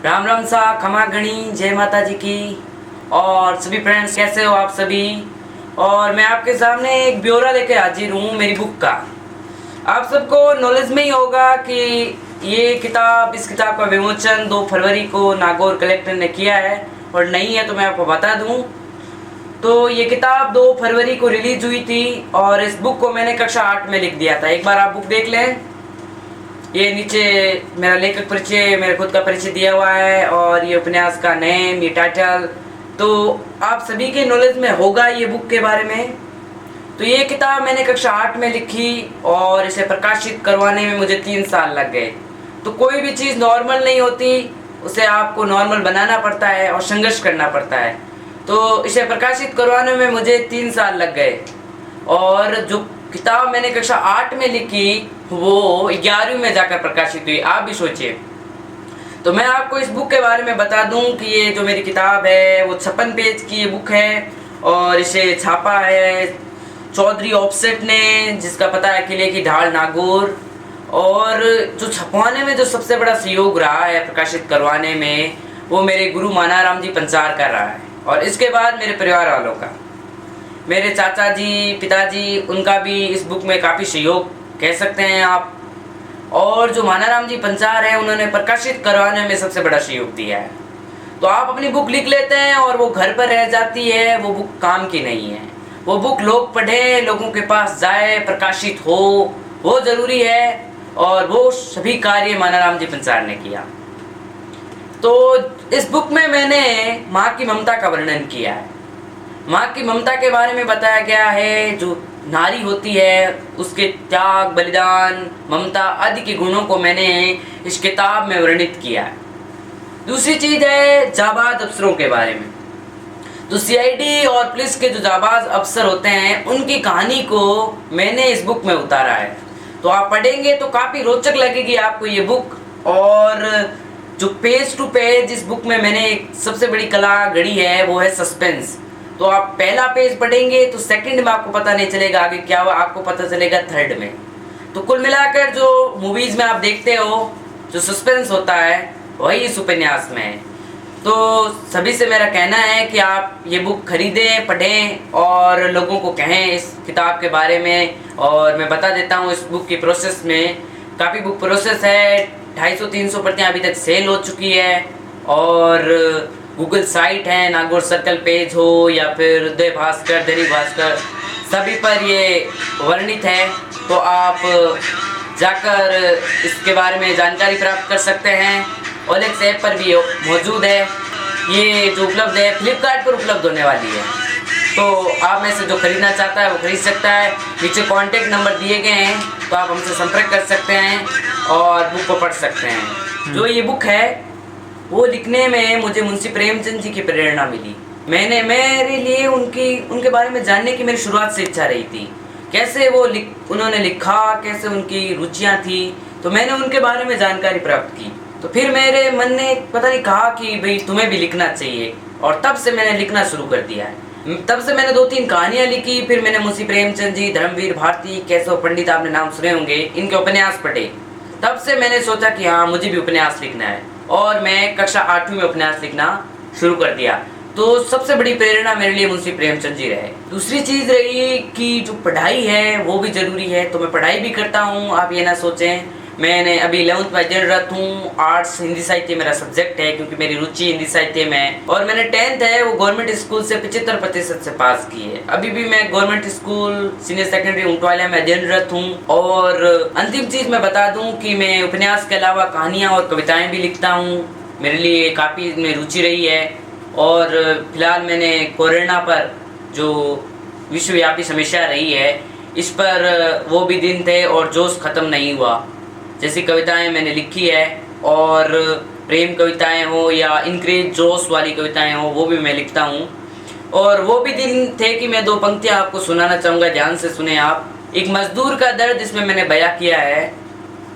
राम राम सा खमा गणी जय माता जी की। और सभी फ्रेंड्स कैसे हो आप सभी। और मैं आपके सामने एक ब्यौरा लेके हाजिर हूँ मेरी बुक का। आप सबको नॉलेज में ही होगा कि इस किताब का विमोचन 2 फरवरी को नागौर कलेक्टर ने किया है। और नहीं है तो मैं आपको बता दूं तो ये किताब 2 फरवरी को रिलीज हुई थी और इस बुक को मैंने कक्षा 8 में लिख दिया था। एक बार आप बुक देख लें। ये नीचे मेरा लेखक परिचय, मेरे खुद का परिचय दिया हुआ है और ये उपन्यास का नेम, ये टाइटल तो आप सभी के नॉलेज में होगा ये बुक के बारे में। तो ये किताब मैंने कक्षा 8 में लिखी और इसे प्रकाशित करवाने में मुझे 3 साल लग गए। तो कोई भी चीज़ नॉर्मल नहीं होती, उसे आपको नॉर्मल बनाना पड़ता है और संघर्ष करना पड़ता है। तो इसे प्रकाशित करवाने में मुझे 3 साल लग गए और जो किताब मैंने कक्षा 8 में लिखी वो 11वीं में जाकर प्रकाशित हुई। आप भी सोचिए। तो मैं आपको इस बुक के बारे में बता दूं कि ये जो मेरी किताब है वो 56 पेज की ये बुक है और इसे छापा है चौधरी ऑफसेट ने, जिसका पता है किले की ढाल नागौर। और जो छपवाने में जो सबसे बड़ा सहयोग रहा है प्रकाशित करवाने में वो मेरे गुरु मानाराम जी पंचार का रहा है और इसके बाद मेरे परिवार वालों का, मेरे चाचा जी, पिताजी, उनका भी इस बुक में काफ़ी सहयोग कह सकते हैं आप। और जो मानाराम जी पंचार है उन्होंने प्रकाशित करवाने में सबसे बड़ा सहयोग दिया है। तो आप अपनी बुक लिख लेते हैं और वो घर पर रह जाती है, वो बुक काम की नहीं है। वो बुक लोग पढ़ें, लोगों के पास जाए, प्रकाशित हो, वो ज़रूरी है। और वो सभी कार्य मानाराम जी पंचार ने किया। तो इस बुक में मैंने माँ की ममता का वर्णन किया है। माँ की ममता के बारे में बताया गया है। जो नारी होती है उसके त्याग, बलिदान, ममता आदि के गुणों को मैंने इस किताब में वर्णित किया है। दूसरी चीज़ है जाबाज अफसरों के बारे में। तो सीआईडी और पुलिस के जो जाबाज अफसर होते हैं उनकी कहानी को मैंने इस बुक में उतारा है। तो आप पढ़ेंगे तो काफ़ी रोचक लगेगी आपको ये बुक। और जो पेज टू पेज इस बुक में मैंने एक सबसे बड़ी कला गढ़ी है वो है सस्पेंस। तो आप पहला पेज पढ़ेंगे तो सेकंड में आपको पता नहीं चलेगा आगे क्या हुआ, आपको पता चलेगा थर्ड में। तो कुल मिलाकर जो मूवीज़ में आप देखते हो जो सस्पेंस होता है वही इस उपन्यास में है। तो सभी से मेरा कहना है कि आप ये बुक खरीदें, पढ़ें और लोगों को कहें इस किताब के बारे में। और मैं बता देता हूँ इस बुक की प्रोसेस में काफ़ी बुक प्रोसेस है। 250-300 प्रतियाँ अभी तक सेल हो चुकी है और गूगल साइट है, नागौर सर्कल पेज हो या फिर उदय भास्कर, दैनिक भास्कर, सभी पर ये वर्णित है। तो आप जाकर इसके बारे में जानकारी प्राप्त कर सकते हैं। ओलेक्स ऐप पर भी मौजूद है। ये जो उपलब्ध है फ्लिपकार्ट पर उपलब्ध होने वाली है। तो आप में से जो खरीदना चाहता है वो खरीद सकता है। नीचे कॉन्टेक्ट नंबर दिए गए हैं तो आप हमसे संपर्क कर सकते हैं और बुक को पढ़ सकते हैं। जो ये बुक है वो लिखने में मुझे मुंशी प्रेमचंद जी की प्रेरणा मिली। मेरे लिए उनके बारे में जानने की मेरी शुरुआत से इच्छा रही थी। कैसे उन्होंने लिखा, कैसे उनकी रुचियाँ थी, तो मैंने उनके बारे में जानकारी प्राप्त की। तो फिर मेरे मन ने पता नहीं कहा कि भाई तुम्हें भी लिखना चाहिए और तब से मैंने लिखना शुरू कर दिया है। तब से मैंने 2-3 कहानियाँ लिखी। फिर मैंने मुंशी प्रेमचंद जी, धर्मवीर भारती, केशव पंडित, आपने नाम सुने होंगे, इनके उपन्यास पढ़े। तब से मैंने सोचा कि हाँ मुझे भी उपन्यास लिखना है और मैं कक्षा 8वीं में उपन्यास लिखना शुरू कर दिया। तो सबसे बड़ी प्रेरणा मेरे लिए मुंशी प्रेमचंद जी रहे। दूसरी चीज़ रही कि जो पढ़ाई है वो भी ज़रूरी है। तो मैं पढ़ाई भी करता हूँ, आप ये ना सोचें। मैंने अभी 11th में अध्ययनरत हूँ। आर्ट्स हिंदी साहित्य मेरा सब्जेक्ट है क्योंकि मेरी रुचि हिंदी साहित्य में है। और मैंने 10th है वो गवर्नमेंट स्कूल से 75% से पास की है। अभी भी मैं गवर्नमेंट स्कूल सीनियर सेकेंडरी ऊंटवालिया में अध्ययनरत हूँ। और अंतिम चीज़ मैं बता दूँ कि मैं उपन्यास के अलावा कहानियाँ और कविताएँ भी लिखता हूँ। मेरे लिए काफ़ी इसमें रुचि रही है। और फिलहाल मैंने कोरोना पर जो विश्वव्यापी समस्या रही है इस पर वो भी दिन थे और जोश ख़त्म नहीं हुआ जैसी कविताएं मैंने लिखी है। और प्रेम कविताएं हो या इंक्रेज जोश वाली कविताएं हो वो भी मैं लिखता हूँ। और वो भी दिन थे कि मैं 2 पंक्तियाँ आपको सुनाना चाहूँगा, ध्यान से सुने आप। एक मजदूर का दर्द इसमें मैंने बयां किया है।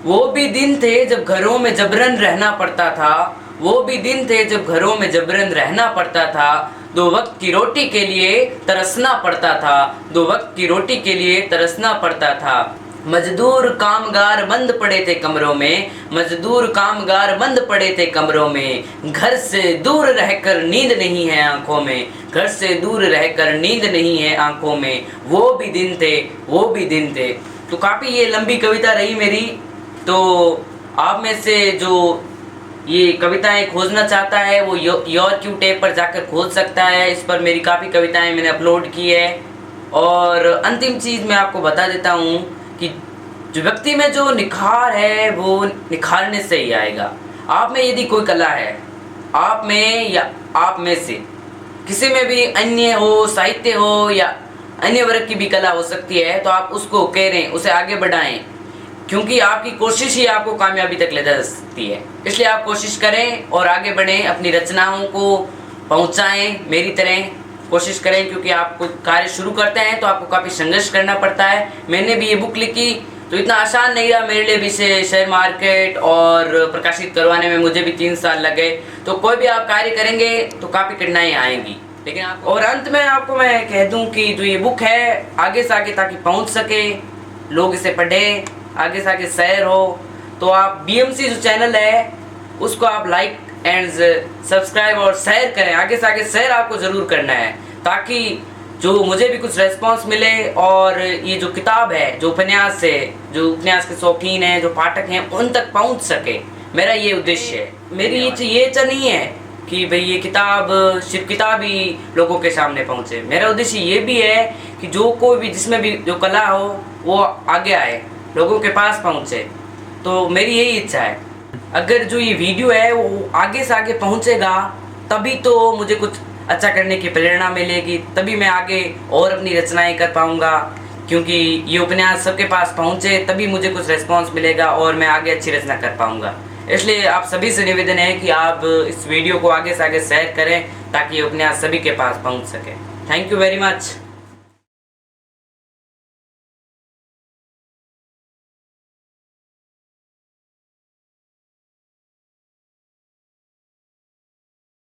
वो भी दिन थे जब घरों में जबरन रहना पड़ता था। वो भी दिन थे जब घरों में जबरन रहना पड़ता था। 2 वक्त की रोटी के लिए तरसना पड़ता था। 2 वक्त की रोटी के लिए तरसना पड़ता था। मजदूर कामगार बंद पड़े थे कमरों में, मजदूर कामगार बंद पड़े थे कमरों में, घर से दूर रहकर नींद नहीं है आंखों में, घर से दूर रहकर नींद नहीं है आंखों में, वो भी दिन थे, वो भी दिन थे। तो काफ़ी ये लंबी कविता रही मेरी। तो आप में से जो ये कविताएं खोजना चाहता है वो योर क्यू टैब पर जाकर खोज सकता है। इस पर मेरी काफ़ी कविताएं मैंने अपलोड की है। और अंतिम चीज़ मैं आपको बता देता हूँ कि जो व्यक्ति में जो निखार है वो निखारने से ही आएगा। आप में यदि कोई कला है, आप में या आप में से किसी में भी अन्य हो, साहित्य हो या अन्य वर्ग की भी कला हो सकती है, तो आप उसको करें, उसे आगे बढ़ाएं, क्योंकि आपकी कोशिश ही आपको कामयाबी तक ले जा सकती है। इसलिए आप कोशिश करें और आगे बढ़ें, अपनी रचनाओं को पहुंचाएं, मेरी तरह कोशिश करें, क्योंकि आप कुछ कार्य शुरू करते हैं तो आपको काफ़ी संघर्ष करना पड़ता है। मैंने भी ये बुक लिखी तो इतना आसान नहीं रहा मेरे लिए भी, इसे शेयर मार्केट और प्रकाशित करवाने में मुझे भी 3 साल लगे। तो कोई भी आप कार्य करेंगे तो काफ़ी कठिनाइयाँ आएंगी, लेकिन आप और अंत में आपको मैं कह दूं कि जो ये बुक है आगे से आगे ताकि पहुंच सके, लोग इसे पढ़ें, आगे से आगे शेयर हो, तो आप BMC जो चैनल है उसको आप लाइक एंड सब्सक्राइब और शेयर करें। आगे से आगे शेयर आपको ज़रूर करना है, ताकि जो मुझे भी कुछ रेस्पॉन्स मिले और ये जो किताब है, जो उपन्यास है, जो उपन्यास के शौकीन हैं, जो पाठक हैं, उन तक पहुंच सके। मेरा ये उद्देश्य है। मेरी ये इच्छा नहीं है कि भाई ये किताब सिर्फ किताब ही लोगों के सामने पहुंचे। मेरा उद्देश्य ये भी है कि जो कोई भी जिसमें भी जो कला हो वो आगे आए, लोगों के पास पहुंचे। तो मेरी यही इच्छा है। अगर जो ये वीडियो है वो आगे से आगे पहुंचेगा तभी तो मुझे कुछ अच्छा करने की प्रेरणा मिलेगी, तभी मैं आगे और अपनी रचनाएं कर पाऊंगा, क्योंकि ये उपन्यास सबके पास पहुंचे तभी मुझे कुछ रिस्पॉन्स मिलेगा और मैं आगे अच्छी रचना कर पाऊंगा। इसलिए आप सभी से निवेदन है कि आप इस वीडियो को आगे से आगे शेयर करें ताकि ये उपन्यास सभी के पास पहुंच सके। Thank you very much.